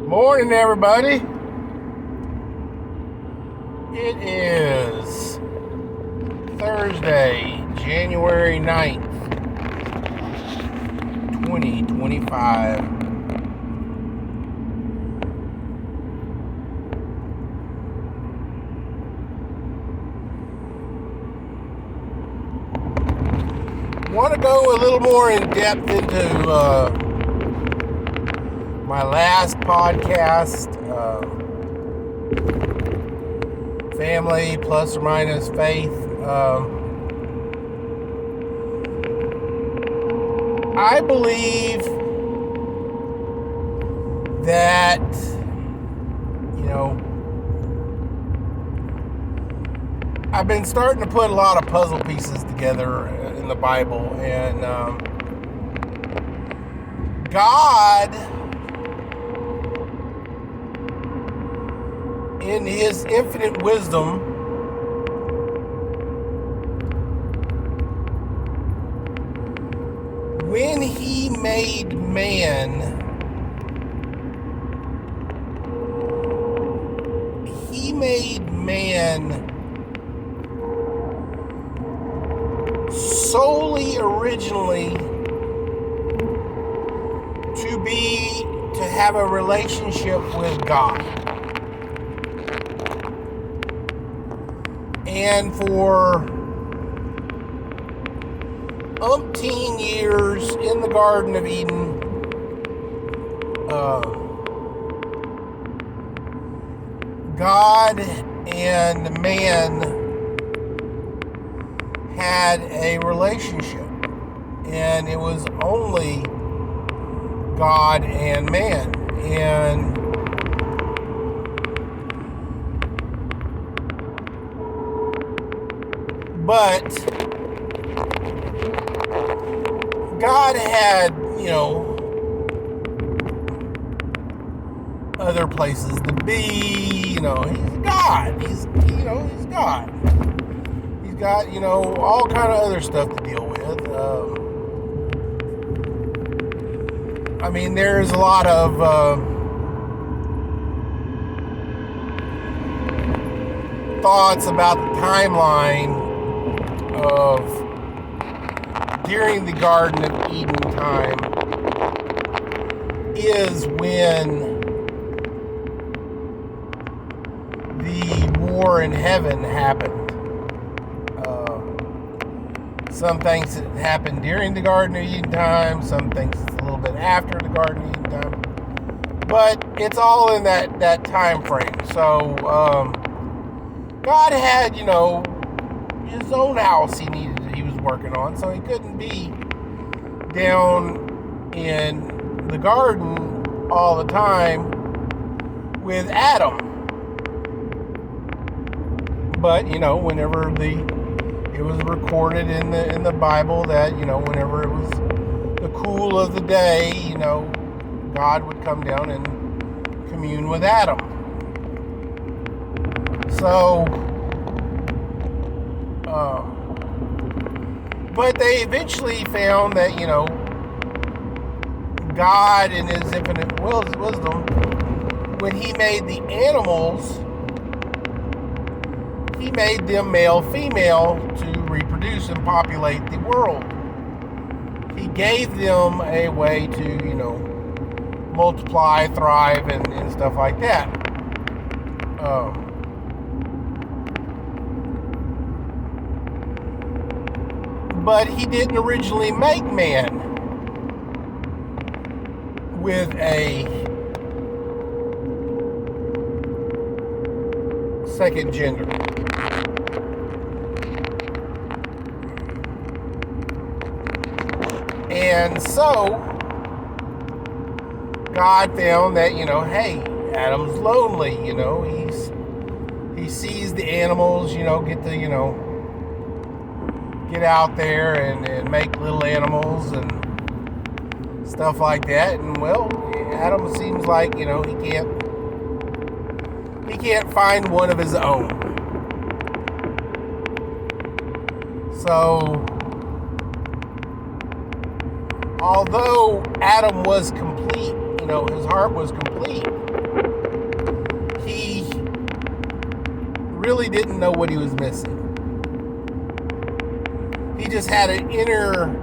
Morning, everybody. It is Thursday, January 9th, 2025. Want to go a little more in depth into my last podcast, family plus or minus faith. I believe that, I've been starting to put a lot of puzzle pieces together in the Bible, and God, in His infinite wisdom, when He made man, He made man solely originally to have a relationship with God. And for umpteen years in the Garden of Eden, God and man had a relationship, and it was only God and man. But God had, other places to be. He's God. He's God. He's got, all kind of other stuff to deal with. There's a lot of thoughts about the timeline of during the Garden of Eden time is when the war in heaven happened. Some things that happened during the Garden of Eden time, some things a little bit after the Garden of Eden time, but it's all in that time frame. So God had, his own house he was working on, so he couldn't be down in the garden all the time with Adam. But whenever it was recorded in the Bible that whenever it was the cool of the day, God would come down and commune with Adam. So but they eventually found that, God in His infinite wisdom, when He made the animals, He made them male, female to reproduce and populate the world. He gave them a way to, multiply, thrive, and stuff like that. But He didn't originally make man with a second gender. And so God found that, hey, Adam's lonely, he sees the animals, get to, get out there and make little animals and stuff like that. And well, Adam seems like, he can't find one of his own. So although Adam was complete, his heart was complete, really didn't know what he was missing. He just had an inner,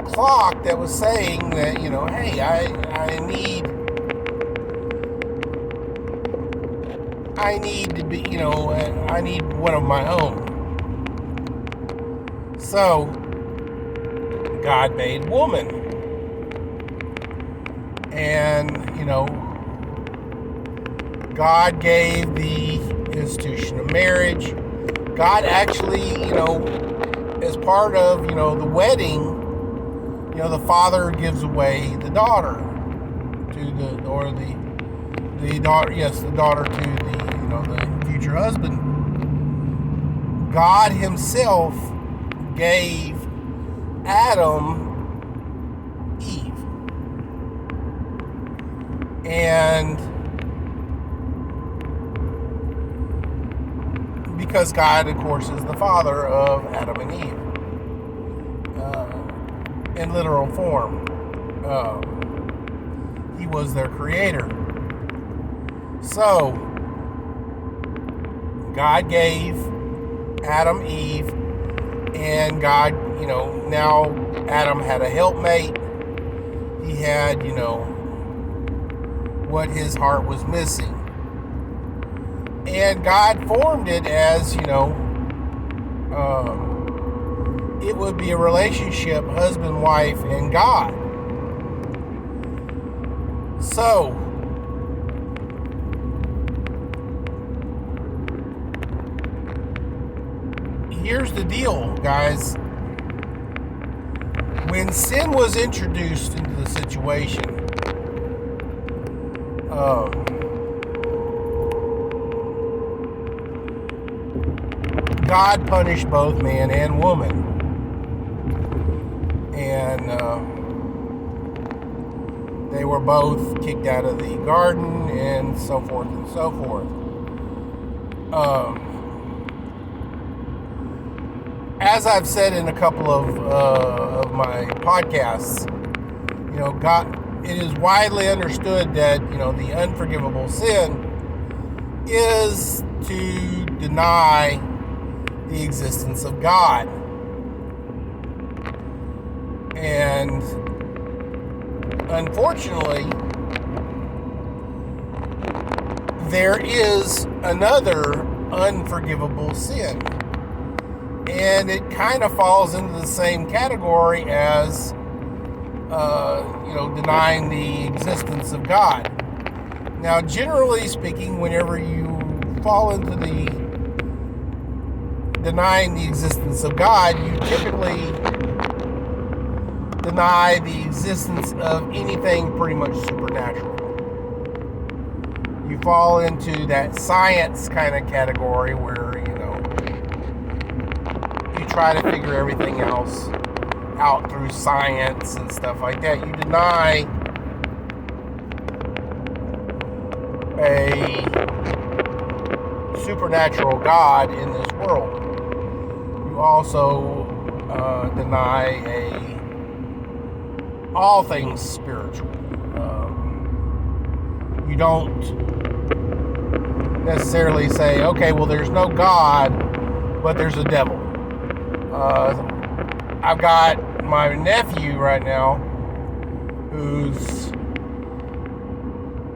clock that was saying that, hey, I need to be, I need one of my own. So, God made woman. And, God gave the institution of marriage. God actually, as part of, the wedding, the father gives away the daughter to the daughter, yes, the daughter to the future husband. God himself gave Adam Eve. And because God, of course, is the father of Adam and Eve in literal form. He was their creator. So, God gave Adam Eve, and God, now Adam had a helpmate. He had, what his heart was missing. And God formed it as, it would be a relationship, husband, wife, and God. So, here's the deal, guys. When sin was introduced into the situation, God punished both man and woman. And they were both kicked out of the garden and so forth and so forth. As I've said in a couple of my podcasts, God, it is widely understood that, the unforgivable sin is to deny the existence of God. And unfortunately, there is another unforgivable sin. And it kind of falls into the same category as, denying the existence of God. Now, generally speaking, whenever you fall into the denying the existence of God, you typically deny the existence of anything pretty much supernatural. You fall into that science kind of category where, you try to figure everything else out through science and stuff like that. You deny a supernatural God in this world. You also deny all things spiritual. You don't necessarily say, okay, well, there's no God, but there's a devil. I've got my nephew right now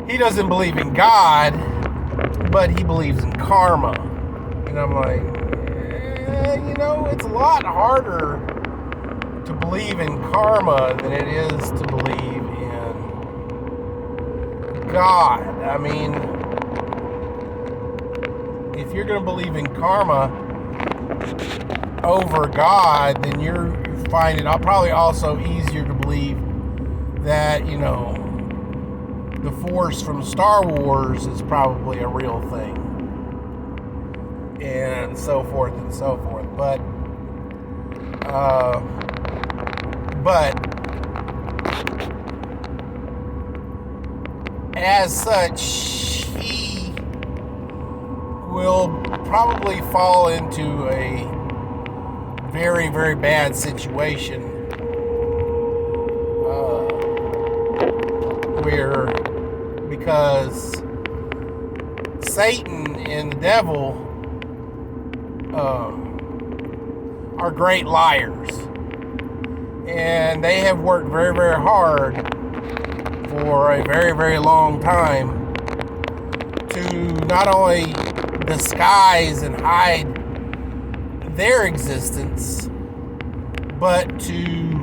he doesn't believe in God, but he believes in karma. And I'm like, it's a lot harder to believe in karma than it is to believe in God. I mean, if you're going to believe in karma over God, then you find it probably also easier to believe that, the Force from Star Wars is probably a real thing. And so forth and so forth. But as such, he will probably fall into a very, very bad situation because Satan and the devil are great liars. And they have worked very, very hard for a very, very long time to not only disguise and hide their existence, but to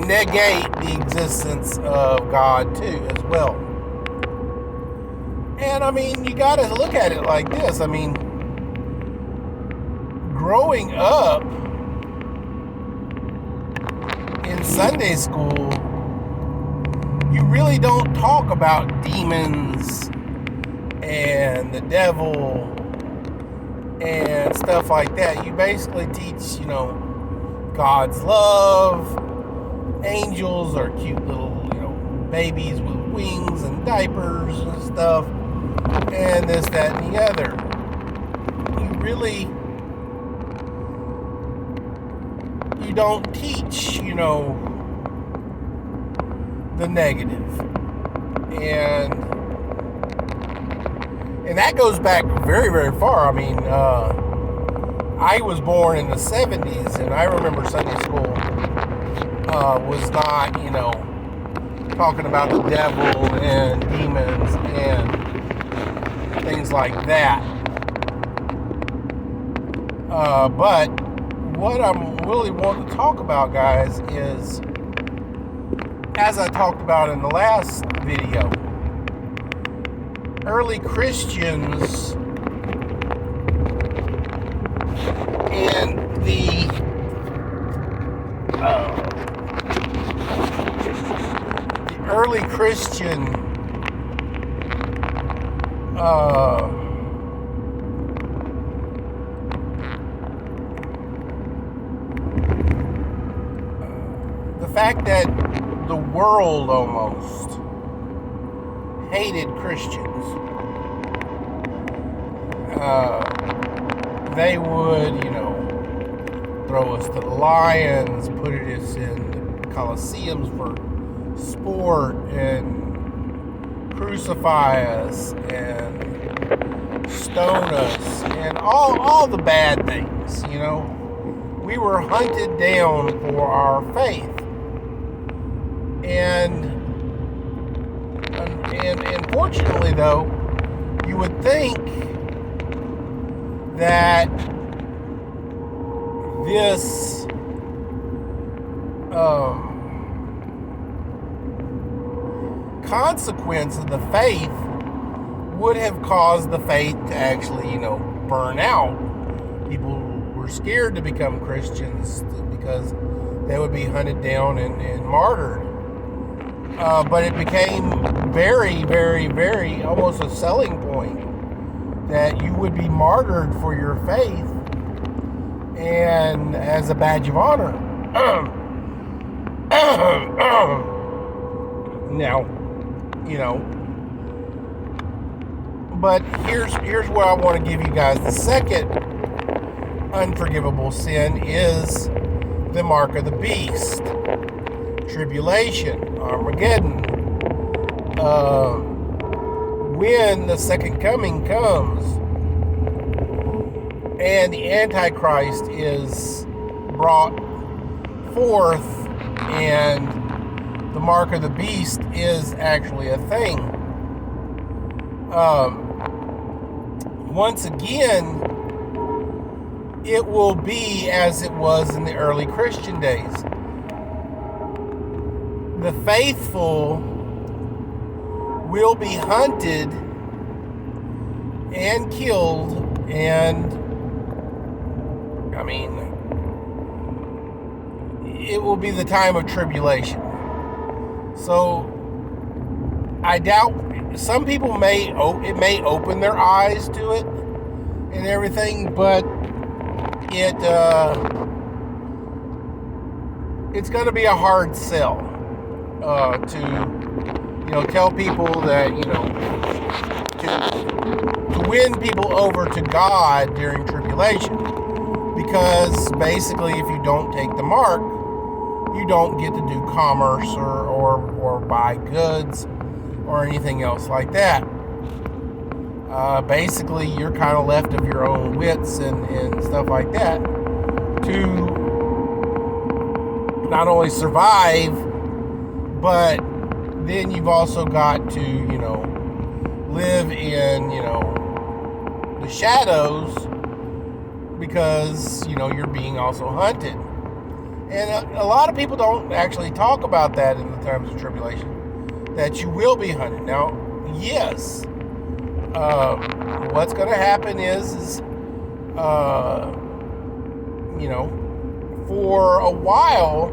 negate the existence of God too, as well. And I mean, you got to look at it like this. I mean, growing up in Sunday school, you really don't talk about demons and the devil and stuff like that. You basically teach, God's love. Angels are cute little, babies with wings and diapers and stuff, and this, that, and the other. You don't teach, the negative. And that goes back very, very far. I mean, I was born in the 70s, and I remember Sunday school was not, talking about the devil and demons and things like that. But what I'm really wanting to talk about, guys, is, as I talked about in the last video, early Christians and the early Christian the fact that the world almost hated Christians. They would, throw us to the lions, put us in the Colosseums for sport, and crucify us and stone us and all the bad things. We were hunted down for our faith. And fortunately, though, you would think that this consequence of the faith would have caused the faith to actually, burn out. People were scared to become Christians because they would be hunted down and martyred. But it became very, very, very almost a selling point that you would be martyred for your faith and as a badge of honor. Now, but here's where I want to give you guys the second unforgivable sin is the mark of the beast. Tribulation, Armageddon. When the second coming comes and the Antichrist is brought forth and the mark of the beast is actually a thing. Once again, it will be as it was in the early Christian days. The faithful will be hunted and killed, and it will be the time of tribulation. So I doubt some people may open their eyes to it and everything, but it's going to be a hard sell to tell people that to win people over to God during tribulation, because basically if you don't take the mark, you don't get to do commerce or buy goods or anything else like that. Basically, you're kind of left of your own wits and stuff like that to not only survive, but then you've also got to, live in, the shadows because, you're being also hunted. And a lot of people don't actually talk about that in the times of tribulation, that you will be hunted. Now, yes, what's going to happen is for a while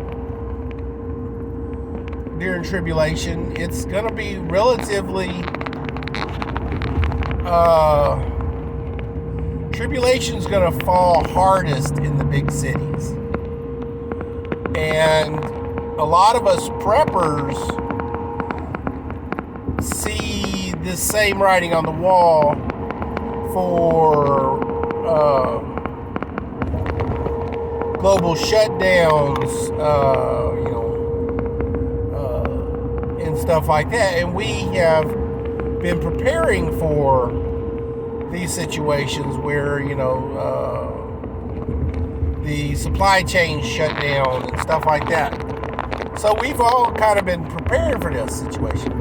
during tribulation, it's going to be relatively, tribulation's going to fall hardest in the big cities. And a lot of us preppers see this same writing on the wall for global shutdowns, and stuff like that. And we have been preparing for these situations where, the supply chain shut down and stuff like that. So we've all kind of been preparing for this situation.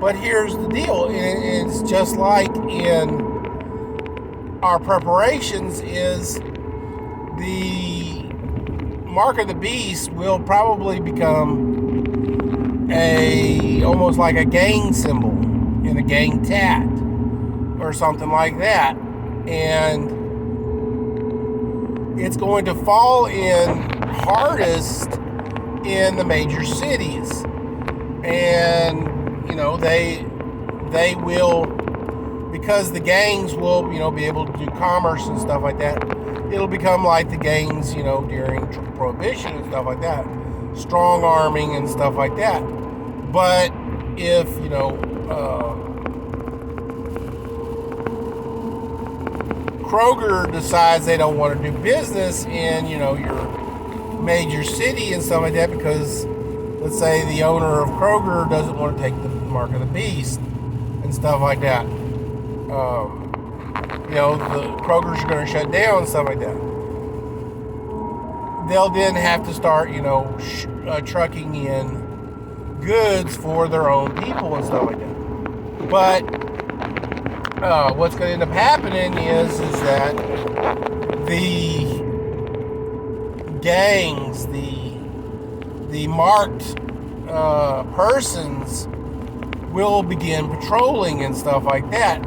But here's the deal. It's just like in our preparations is the mark of the beast will probably become almost like a gang symbol in a gang tat or something like that. And it's going to fall in hardest in the major cities. And, they will, because the gangs will, be able to do commerce and stuff like that. It'll become like the gangs, during Prohibition and stuff like that. Strong arming and stuff like that. But if, Kroger decides they don't want to do business in, your major city and stuff like that because, let's say, the owner of Kroger doesn't want to take the mark of the beast and stuff like that. The Krogers are going to shut down and stuff like that. They'll then have to start, trucking in goods for their own people and stuff like that. But what's going to end up happening is that the gangs, the marked persons will begin patrolling and stuff like that,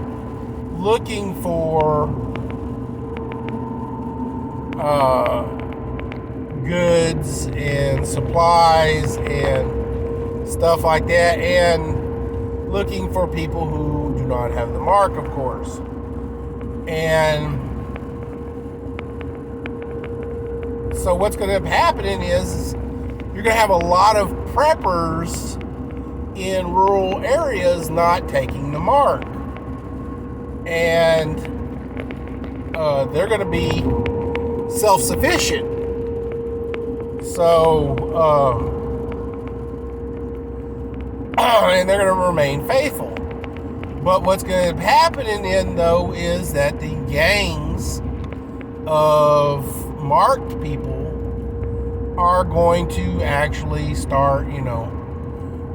looking for goods and supplies and stuff like that, and looking for people who do not have the mark, of course. And so what's going to end up happening is you're going to have a lot of preppers in rural areas not taking the mark. And they're going to be self-sufficient. So, and they're going to remain faithful. But what's going to happen in the end, though, is that the gangs of marked people are going to actually start,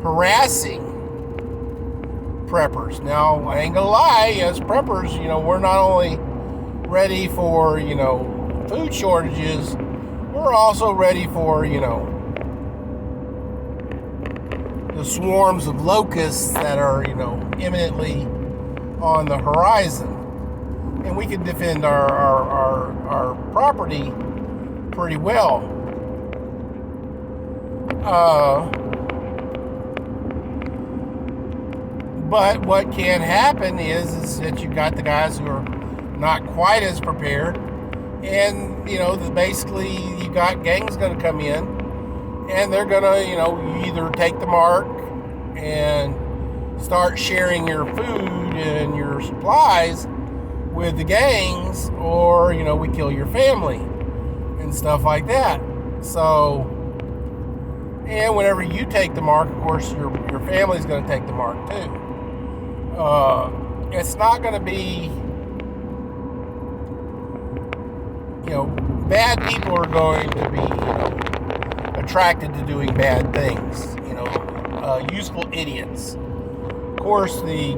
harassing preppers. Now, I ain't gonna lie, as preppers, we're not only ready for, food shortages, we're also ready for, the swarms of locusts that are, imminently on the horizon. And we can defend our property pretty well. But what can happen is that you got the guys who are not quite as prepared, and basically you got gangs going to come in, and they're going to you either take the mark and start sharing your food and your supplies with the gangs, or we kill your family and stuff like that. So And whenever you take the mark, of course, your family's going to take the mark too. It's not going to be, bad people are going to be, attracted to doing bad things. Useful idiots. Of course, the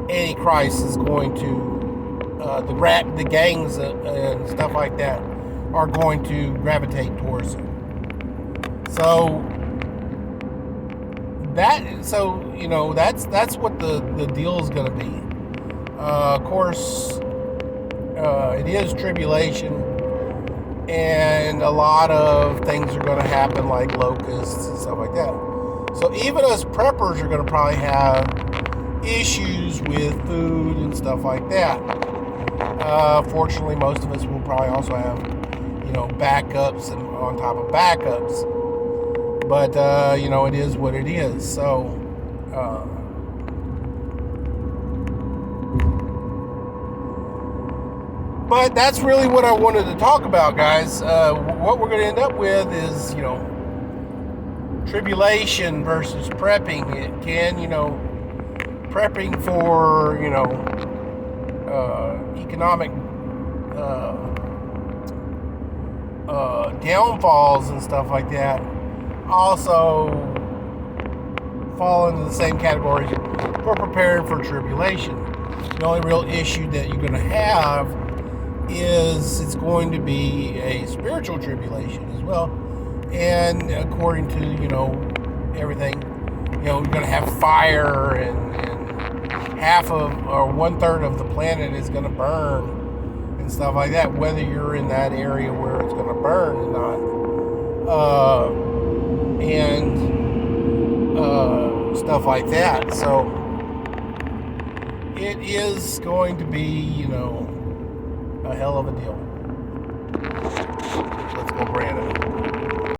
Antichrist is going to, the gangs and stuff like that are going to gravitate towards him. So that's what the deal is going to be. Of course, it is tribulation, and a lot of things are going to happen, like locusts and stuff like that. So even us preppers are going to probably have issues with food and stuff like that. Fortunately, most of us will probably also have, backups and on top of backups. But, it is what it is. So, but that's really what I wanted to talk about, guys. What we're going to end up with is, tribulation versus prepping. It can, prepping for, economic downfalls and stuff like that also fall into the same categories for preparing for tribulation. The only real issue that you're going to have is it's going to be a spiritual tribulation as well. And according to, everything, you're going to have fire, and half of, or 1/3 of the planet is going to burn and stuff like that, whether you're in that area where it's going to burn or not. And stuff like that. So it is going to be, a hell of a deal. Let's go, Brandon.